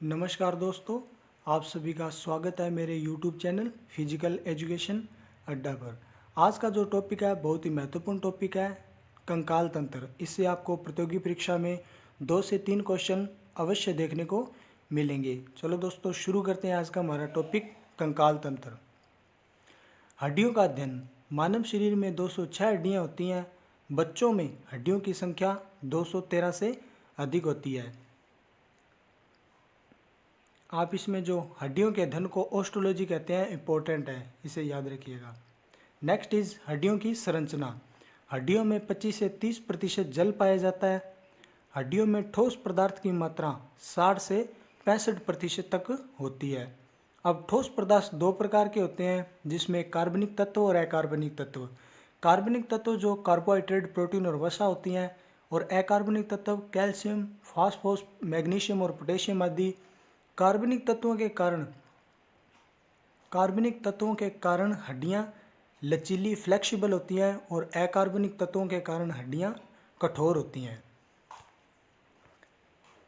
नमस्कार दोस्तों, आप सभी का स्वागत है मेरे YouTube चैनल फिजिकल एजुकेशन अड्डा पर। आज का जो टॉपिक है बहुत ही महत्वपूर्ण टॉपिक है, कंकाल तंत्र। इससे आपको प्रतियोगी परीक्षा में 2 से 3 क्वेश्चन अवश्य देखने को मिलेंगे। चलो दोस्तों शुरू करते हैं आज का हमारा टॉपिक, कंकाल तंत्र। हड्डियों का अध्ययन। मानव शरीर में 206 हड्डियाँ होती हैं। बच्चों में हड्डियों की संख्या 213 से अधिक होती है। आप इसमें जो हड्डियों के अध्ययन को ऑस्टियोलॉजी कहते हैं, इंपॉर्टेंट है, इसे याद रखिएगा। नेक्स्ट इज हड्डियों की संरचना। हड्डियों में 25 से 30% जल पाया जाता है। हड्डियों में ठोस पदार्थ की मात्रा 60 से 65% तक होती है। अब ठोस पदार्थ 2 प्रकार के होते हैं, जिसमें कार्बनिक तत्व और अकार्बनिक तत्व। कार्बनिक तत्व जो कार्बोहाइड्रेट, प्रोटीन और वसा होती हैं, और अकार्बनिक तत्व कैल्शियम, फास्फोरस, मैग्नीशियम और पोटेशियम आदि। कार्बनिक तत्वों के कारण हड्डियाँ लचीली, फ्लेक्सिबल होती हैं, और अकार्बनिक तत्वों के कारण हड्डियाँ कठोर होती हैं।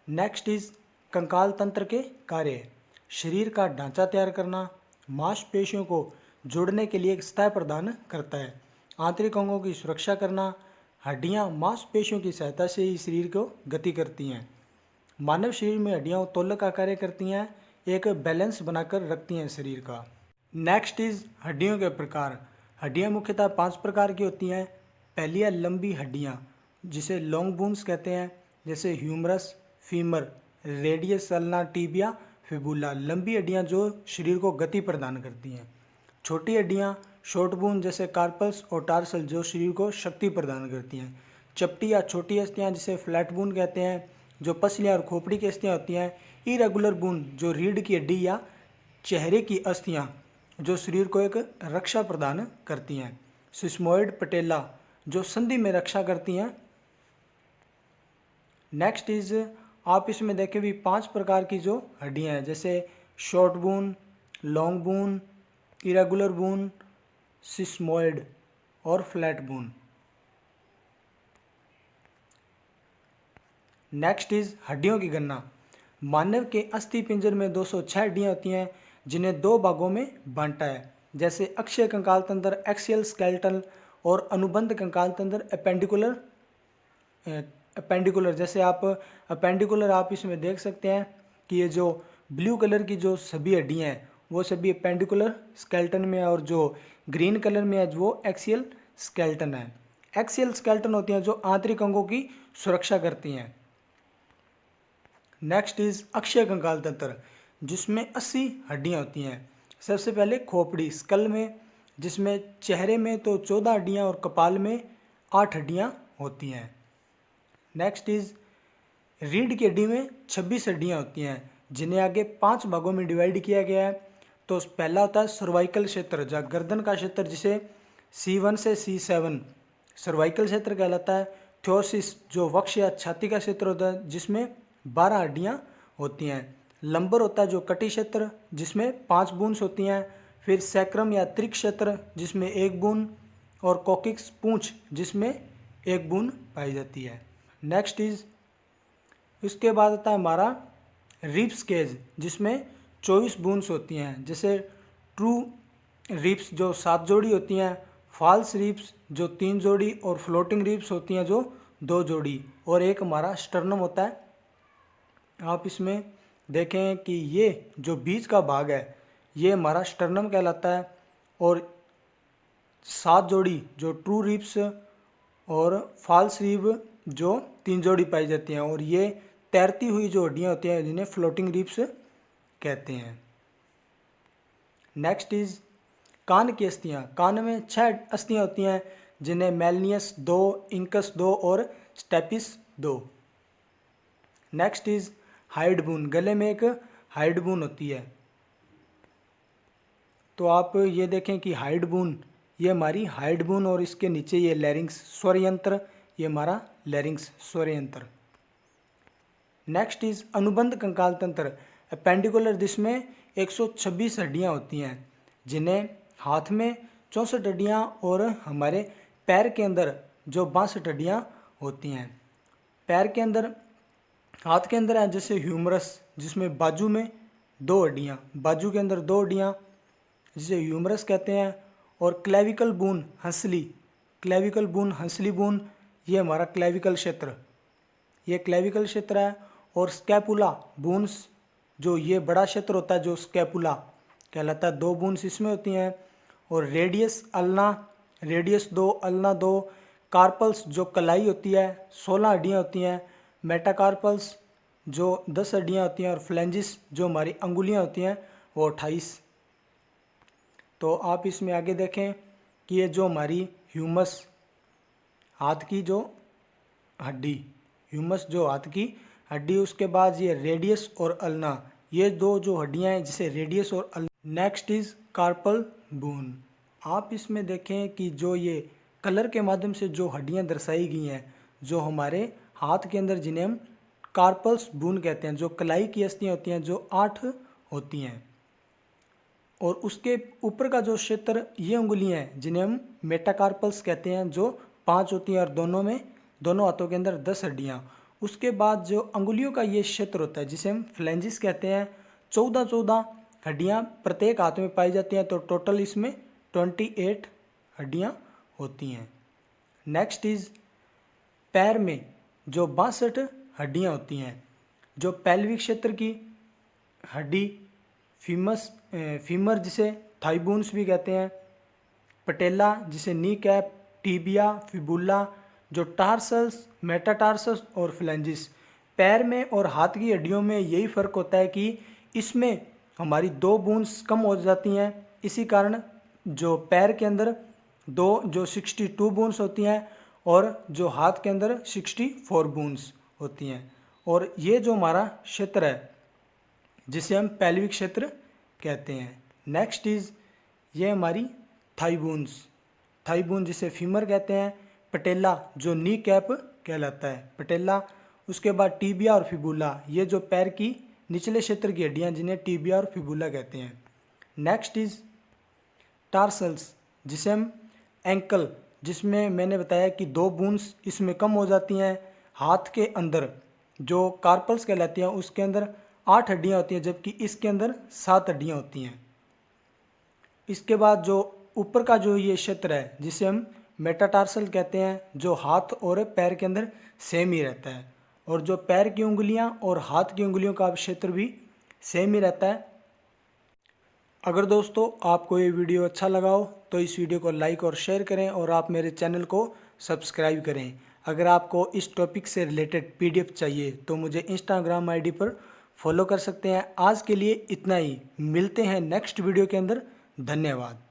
नेक्स्ट इज कंकाल तंत्र के कार्य। शरीर का ढांचा तैयार करना, मांसपेशियों को जोड़ने के लिए एक सतह प्रदान करता है, आंतरिक अंगों की सुरक्षा करना। हड्डियाँ मांसपेशियों की सहायता से ही शरीर को गति करती हैं। मानव शरीर में हड्डियाँ उत्तोलक का कार्य करती हैं, एक बैलेंस बनाकर रखती हैं शरीर का। नेक्स्ट इज हड्डियों के प्रकार। हड्डियाँ मुख्यतः 5 प्रकार की होती हैं। पहली है लंबी हड्डियाँ, जिसे लॉन्ग बोन्स कहते हैं, जैसे humerus, femur, radius, ulna, tibia, fibula. लंबी हड्डियाँ जो शरीर को गति प्रदान करती हैं। छोटी हड्डियाँ शॉर्ट बोन, जैसे कार्पल्स और टार्सल, जो शरीर को शक्ति प्रदान करती हैं। चपटी या छोटी अस्थियाँ, जिसे फ्लैट बोन कहते हैं, जो पसलियाँ और खोपड़ी की अस्थियाँ होती हैं। इरेगुलर बोन, जो रीढ़ की हड्डी या चेहरे की अस्थियाँ, जो शरीर को एक रक्षा प्रदान करती हैं। सिस्मोइड पटेला, जो संधि में रक्षा करती हैं। नेक्स्ट इज, आप इसमें देखें भी 5 प्रकार की जो हड्डियाँ हैं, जैसे short bone, long bone, irregular bone, sesamoid और फ्लैट बोन। नेक्स्ट इज हड्डियों की गणना। मानव के अस्थि पिंजर में 206 हड्डियाँ होती हैं, जिन्हें 2 भागों में बांटा है, जैसे अक्षीय कंकाल तंत्र, एक्सियल स्केलेटल, और अनुबंध कंकाल तंत्र, एपेंडिकुलर। जैसे आप एपेंडिकुलर, आप इसमें देख सकते हैं कि ये जो ब्लू कलर की जो सभी हड्डियाँ हैं वो सभी एपेंडिकुलर स्केलेटन में है, और जो ग्रीन कलर में है वो एक्सियल स्केलेटन है। एक्सियल स्केलेटन होती हैं जो आंतरिक अंगों की सुरक्षा करती हैं। नेक्स्ट इज अक्षीय कंकाल तंत्र, जिसमें 80 हड्डियाँ होती हैं। सबसे पहले खोपड़ी, स्कल में, जिसमें चेहरे में तो 14 हड्डियाँ और कपाल में 8 हड्डियाँ होती हैं। नेक्स्ट इज रीढ़ की हड्डी में 26 हड्डियाँ होती हैं, जिन्हें आगे 5 भागों में डिवाइड किया गया है। तो पहला होता है सर्वाइकल क्षेत्र, जहाँ गर्दन का क्षेत्र, जिसे C1 से C7 सर्वाइकल क्षेत्र कहलाता है। थियोसिस, जो वक्ष या छाती का क्षेत्र होता है, जिसमें 12 हड्डियाँ होती हैं। लंबर होता है जो कटी क्षेत्र, जिसमें 5 बोन्स होती हैं। फिर सैक्रम या त्रिक क्षेत्र, जिसमें 1 बोन, और कोकिक्स, पूंछ, जिसमें 1 बोन पाई जाती है। नेक्स्ट इज, इसके बाद आता है हमारा रिब्स केज, जिसमें 24 बोन्स होती हैं, जैसे ट्रू रिब्स जो 7 जोड़ी होती हैं, फॉल्स रिब्स जो 3 जोड़ी, और फ्लोटिंग रिब्स होती हैं जो 2 जोड़ी, और एक हमारा स्टर्नम होता है। आप इसमें देखें कि ये जो बीच का भाग है ये हमारा स्टर्नम कहलाता है, और 7 जोड़ी जो ट्रू रिब्स और फॉल्स रिब जो 3 जोड़ी पाई जाती हैं, और ये तैरती हुई जो हड्डियाँ होती हैं जिन्हें फ्लोटिंग रिब्स कहते हैं। नेक्स्ट इज कान की अस्थियाँ। कान में 6 अस्थियाँ होती हैं, जिन्हें मेलनियस 2, इंकस 2 और stapes 2। Next is hyoid bone, गले में एक हाइड बोन होती है। तो आप ये देखें कि हाइड बोन, ये हमारी हाइड बोन, और इसके नीचे ये लैरिंग्स स्वर यंत्र, ये हमारा लैरिंग्स स्वर यंत्र। नेक्स्ट इज अनुबंध कंकाल तंत्र, एपेंडिकुलर, जिसमें 126 हड्डियाँ होती हैं, जिन्हें हाथ में 64 हड्डियाँ और हमारे पैर के अंदर जो 62 हड्डियाँ होती हैं। पैर के अंदर, हाथ के अंदर है जैसे ह्यूमरस, जिसमें बाजू में 2 हड्डियाँ, बाजू के अंदर 2 हड्डियाँ जिसे ह्यूमरस कहते हैं, और clavicle bone Hansli, clavicle bone Hansli bone, ये हमारा क्लेविकल क्षेत्र, ये क्लेविकल क्षेत्र है। और स्कैपुला बोन्स, जो ये बड़ा क्षेत्र होता है जो स्कैपुला कहलाता है, 2 बोन्स इसमें होती हैं। और radius ulna, radius 2, ulna 2। Carpals जो कलाई होती है 16 हड्डियाँ होती हैं। मेटाकार्पल्स जो 10 हड्डियाँ होती हैं। और फ्लेंजिस जो हमारी अंगुलियाँ होती हैं वो 28। तो आप इसमें आगे देखें कि ये जो हमारी ह्यूमस, हाथ की जो हड्डी, ह्यूमस जो हाथ की हड्डी, उसके बाद ये रेडियस और अल्ना, ये 2 जो हड्डियाँ हैं जिसे रेडियस और ulna. Next is carpal bone. आप इसमें देखें कि जो ये कलर के माध्यम से जो हड्डियाँ दर्शाई गई हैं, जो हमारे हाथ के अंदर जिन्हें हम कार्पल्स बोन कहते हैं, जो कलाई की अस्थियाँ होती हैं जो 8 होती हैं। और उसके ऊपर का जो क्षेत्र, ये उंगलियां हैं जिन्हें हम मेटाकार्पल्स कहते हैं, जो 5 होती हैं, और दोनों हाथों के अंदर 10 हड्डियां। उसके बाद जो अंगुलियों का ये क्षेत्र होता है जिसे हम फ्लेंजिस कहते हैं, 14 हड्डियां प्रत्येक हाथ में पाई जाती हैं। तो टोटल इसमें 28 हड्डियां होती हैं। नेक्स्ट इज पैर में जो 62 हड्डियां होती हैं, जो पेल्विक क्षेत्र की हड्डी, फीमर जिसे थाई बोन्स भी कहते हैं, पटेला जिसे नी कैप, टीबिया, फिबुला, जो टार्सल्स, मेटाटार्सस और फ्लेंजिस। पैर में और हाथ की हड्डियों में यही फ़र्क होता है कि इसमें हमारी 2 बोन्स कम हो जाती हैं। इसी कारण जो पैर के अंदर 2 जो 62 बोन्स होती हैं, और जो हाथ के अंदर 64 बोन्स होती हैं। और ये जो हमारा क्षेत्र है जिसे हम पेल्विक क्षेत्र कहते हैं। नेक्स्ट इज ये हमारी थाई बोन्स, थाई बोन जिसे फीमर कहते हैं, पटेला जो नी कैप कहलाता है, पटेला। उसके बाद टीबिया और फिबुला, ये जो पैर की निचले क्षेत्र की हड्डियाँ जिन्हें टीबिया और फिबुला कहते हैं। नेक्स्ट इज टार्सल्स जिसे हम एंकल, जिसमें मैंने बताया कि 2 बोन्स इसमें कम हो जाती हैं। हाथ के अंदर जो कार्पल्स कहलाती हैं उसके अंदर 8 हड्डियाँ होती हैं, जबकि इसके अंदर 7 हड्डियाँ होती हैं। इसके बाद जो ऊपर का जो ये क्षेत्र है जिसे हम मेटाटार्सल कहते हैं, जो हाथ और पैर के अंदर सेम ही रहता है, और जो पैर की उंगलियां और हाथ की उंगलियों का क्षेत्र भी सेम ही रहता है। अगर दोस्तों आपको ये वीडियो अच्छा लगा हो तो इस वीडियो को लाइक और शेयर करें, और आप मेरे चैनल को सब्सक्राइब करें। अगर आपको इस टॉपिक से रिलेटेड PDF चाहिए तो मुझे इंस्टाग्राम ID पर फॉलो कर सकते हैं। आज के लिए इतना ही, मिलते हैं नेक्स्ट वीडियो के अंदर। धन्यवाद।